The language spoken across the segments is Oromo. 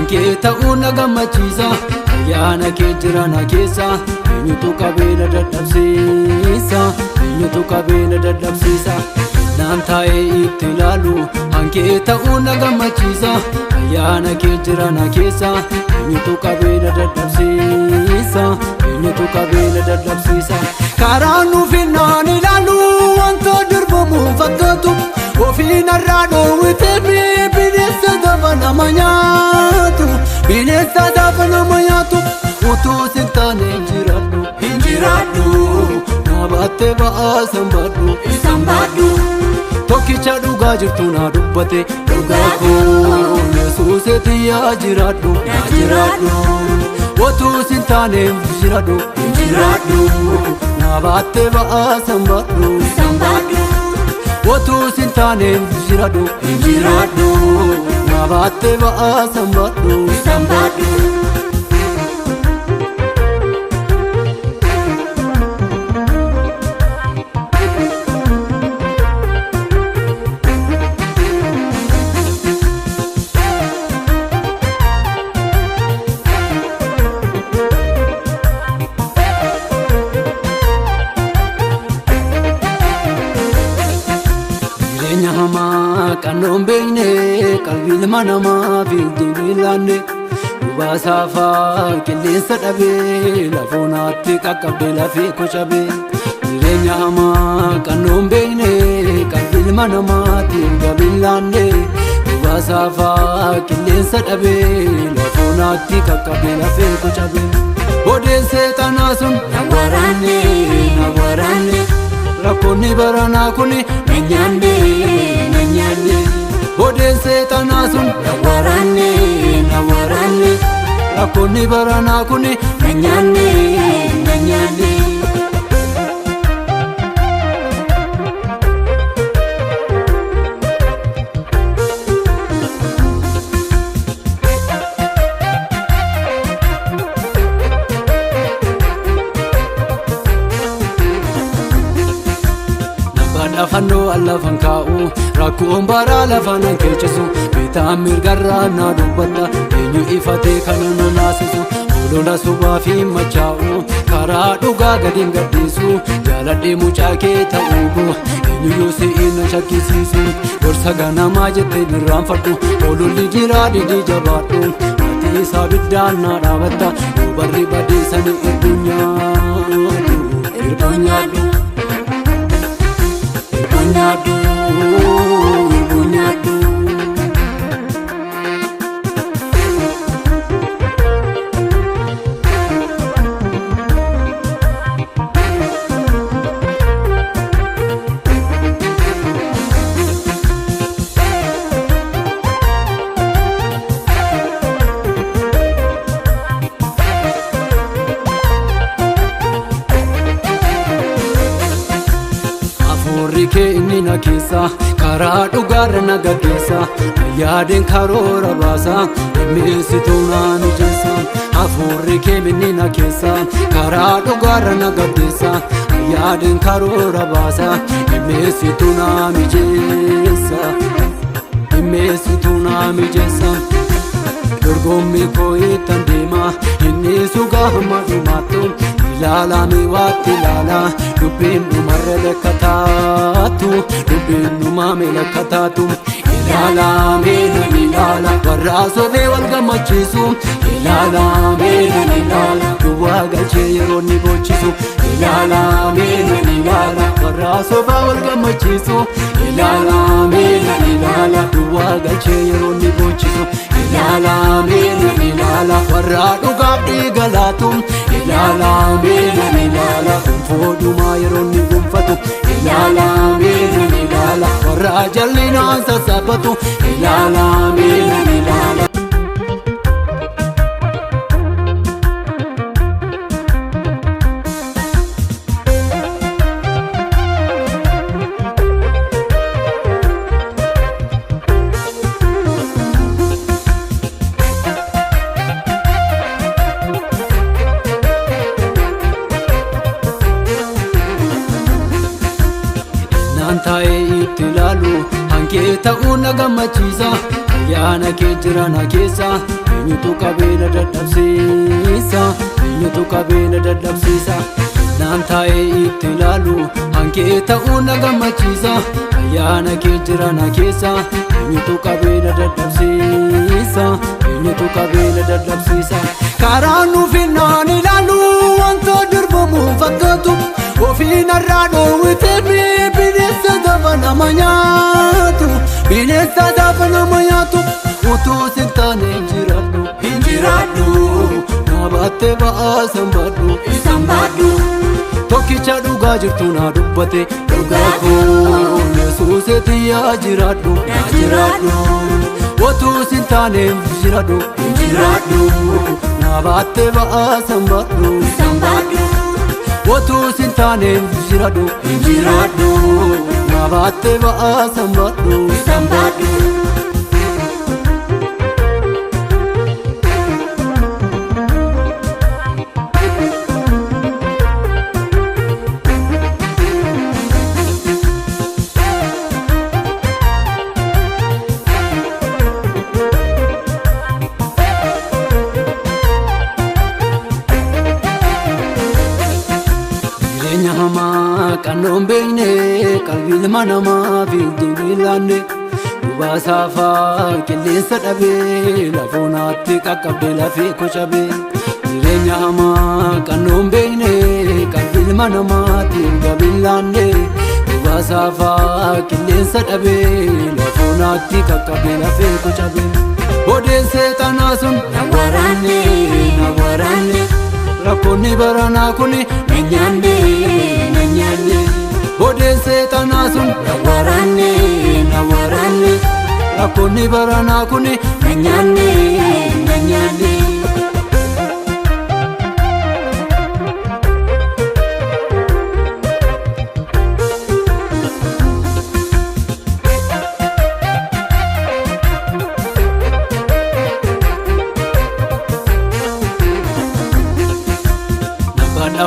hankee ta'uu na gammachiisa. Ayyaana kee jirana keessa eenyutu qabeenya dadhabsiisa, eenyutu qabeenya dadhabsiisa. Naan taa'ee itti ilaalu hankee ta'uu na gammachiisa. Ayyaana kee jirana keessa eenyutu qabeenya dadhabsiisa, eenyutu qabeenya dadhabsiisa. Karaa nuuf naan ilaalu wanta darbamu fakkaatu ofiin irraa dhoowwitee bineensa gaafa nama nyaatu, bineensa gaafa nama nyaatu. Utuu sin taane hin jiraadhu na baattee ba'aa sanbaadhu. Tokkicha dhugaa jirtu na dubbate dhugaa koo Yesuusetti yaa jiraadhu na jiraadhu. Utuu sin taane hin jiraadhu na baattee ba'aa sanbaadhu. Utuu sin taane hin jiraadhu na baattee ba'aa sanbaadhu. Jireenya hamaa qannoon beekne qalbii ilma namaa fiigdee laanne gubaa saafaa qilleensa dhabee lafoonaatti qaqqabdee lafee kocabee. Jireenya hamaa qannoon beekne qalbii ilma namaatti fiigdee laanne gubaa saafaa qilleensa dhabee lafoonaatti qaqqabdee lafee kocabee. Odeen seexanaa sun na waraanne rakkoonni baranaa kun na nyaanne. Odeen seexanaa sun na waraanne rakkoonni baranaa kun na nyaanne. Fannoo allafan kaa'u rakkoon baraa lafaan keechisu bitaan mirgarraa na dubbata eenyu ifatee kana na naasisu. Olola sobaa fi machaa'u karaa dhugaa gadiin gadhiisu jaaladhee mucaa kee ta'uu eenyuyyuu si'ii na shakkisiisu. Gorsa ganamaa jettee irraanfadhu ololli jiraa didii jabaadhu ati isaa biddaan na dhaabatta yoo barri badeessanii iddoo nyaadhu. Kee inni na keessa karaa dhugaarra na gaggeessa. Yaadeen karoora baasa dhimmeessituu na mijeessa. Hafuurri kee inni na keessa karaa dhugaarra na gaggeessa. Yaadeen karoora baasa dhimmeessituu na mijeessa. Dorgommii koo ittan deema inni sugaa hamma dhumaattu. Ilaalame waatti ilaala dubbiin dhumarra lakkataatu, dubbiin dhumame lakkataatu. Ilaalame nan ilaala warra sobee wal gammachiisu. Ilaalame nan ilaala duwwaa galchee yeroo ni bochisu. Ilaalame nan ilaala warra sobaa wal gammachiisu. Ilaalame nan ilaala duwwaa galchee yeroo ni bochisu. Ilaalame nan ilaala warra dhugaaf dhiiga laatu. Ilaalame nan ilaala gonfoodhumaa yeroo ni gonfatu. Ilaalame nan ilaala warra jallinaan sassaabatu. Ilaalame nan ilaala. Naan taa'ee itti ilaalu hankee ta'uu na gammachiisa. ayyaana kee jira na keessa eenyutu qabeenya dadhabsiisa eenyutu qabeenya dadhabsiisa naan taa'ee itti ilaalu hankee ta'uu na gammachiisa ayyaana kee jira na keessa eenyutu qabeenya dadhabsiisa eenyutu qabeenya dadhabsiisa karaa nuuf naan ilaalu wanta darbamu fakkaatu ofiin irraa dhoowwitee bineensa gaafa nama nyaatu bineensa gaafa nama nyaatu utuu sin taane hin jiraadhu na baattee ba'aa san baadhu tokkicha dhugaa jirtu na dubbate dhugaa koo Yesuusetti yaa jiraadhu utuu sin taane hin jiraadhu na baattee ba'aa san baadhu utuu sin taane hin jiraadhu na baattee ba'aa san baadhu jireenya hamaa qannoon beekne qalbii ilma namaa fi jimilaanne dhubaa saafaa qilleensa dhabee lafoonaatti qaqqabdee lafee kocabee jireenya hamaa qannoon beekne qalbii ilma namaatti jimilaanne dhubaa saafaa qilleensa dhabee lafoonaatti qaqqabdee lafee kocabee odeen seexanaa sun na waraanne rakkoonni baranaa kun na nyaanne odeen seexanaa sun na waraanne rakkoonni baranaa kun na nyaanne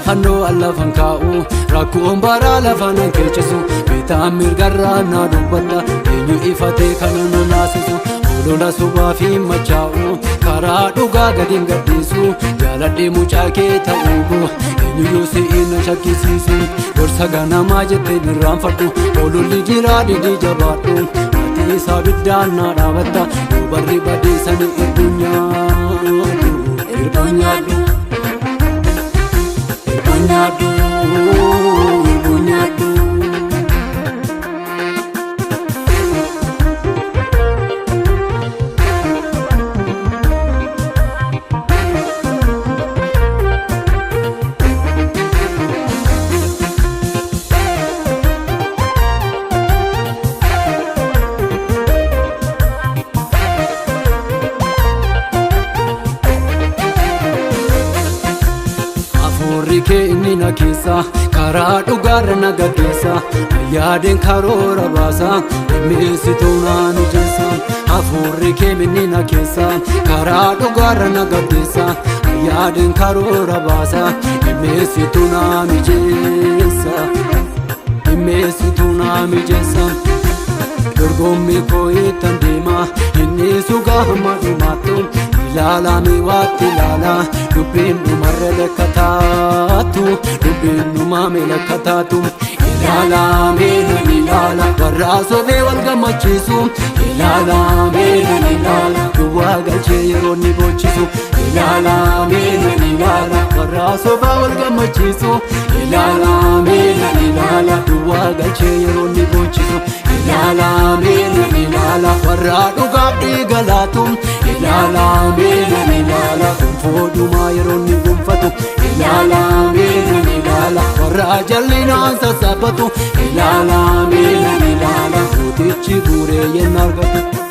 fannoo allafan kaa'u rakkoon baraa lafaan keechisu bitaan mirgarraa na dubbata eenyu ifatee kana na naasisu olola sobaa fi machaa'u karaa dhugaa gadiin gadhiisu jaaladhee mucaa kee ta'uu eenyuyyuu si'ii na shakkisiisu gorsa ganamaa jettee irraanfadhu ololli jiraa didii jabaadhu ati isaa biddaan na dhaabatta yoo barri badeessanii iddoo nyaadhu Bunyadu kee inni na keessa karaa dhugaarra na gaggeessa yaadeen karoora baasa dhimmeessituu na mijeessa hafuurri kee inni na keessa karaa dhugaarra na gaggeessa yaadeen karoora baasa dhimmeessituu na mijeessa dorgommii koo ittan deema inni sugaa hamma dhumaattu ilaalame waatti ilaala dubbiin dhumarra lekkataatu ilaalame nan ilaala warra sobee wal gammachiisu ilaalame nan ilaala duwwaa galchee yeroo ni bochisu ilaalame nan ilaala warra sobaa wal gammachiisu ilaalame nan ilaala duwwaa galchee yeroo ni bochisu ilaalame nan ilaala warra dhugaaf dhiiga laatu ilaalame nan ilaala gonfoodhumaa yeroo ni gonfatu ilaalame nan ilaala warra jallinaan sassaabatu ilaalame nan ilaala mootichi guuree yenna argatu.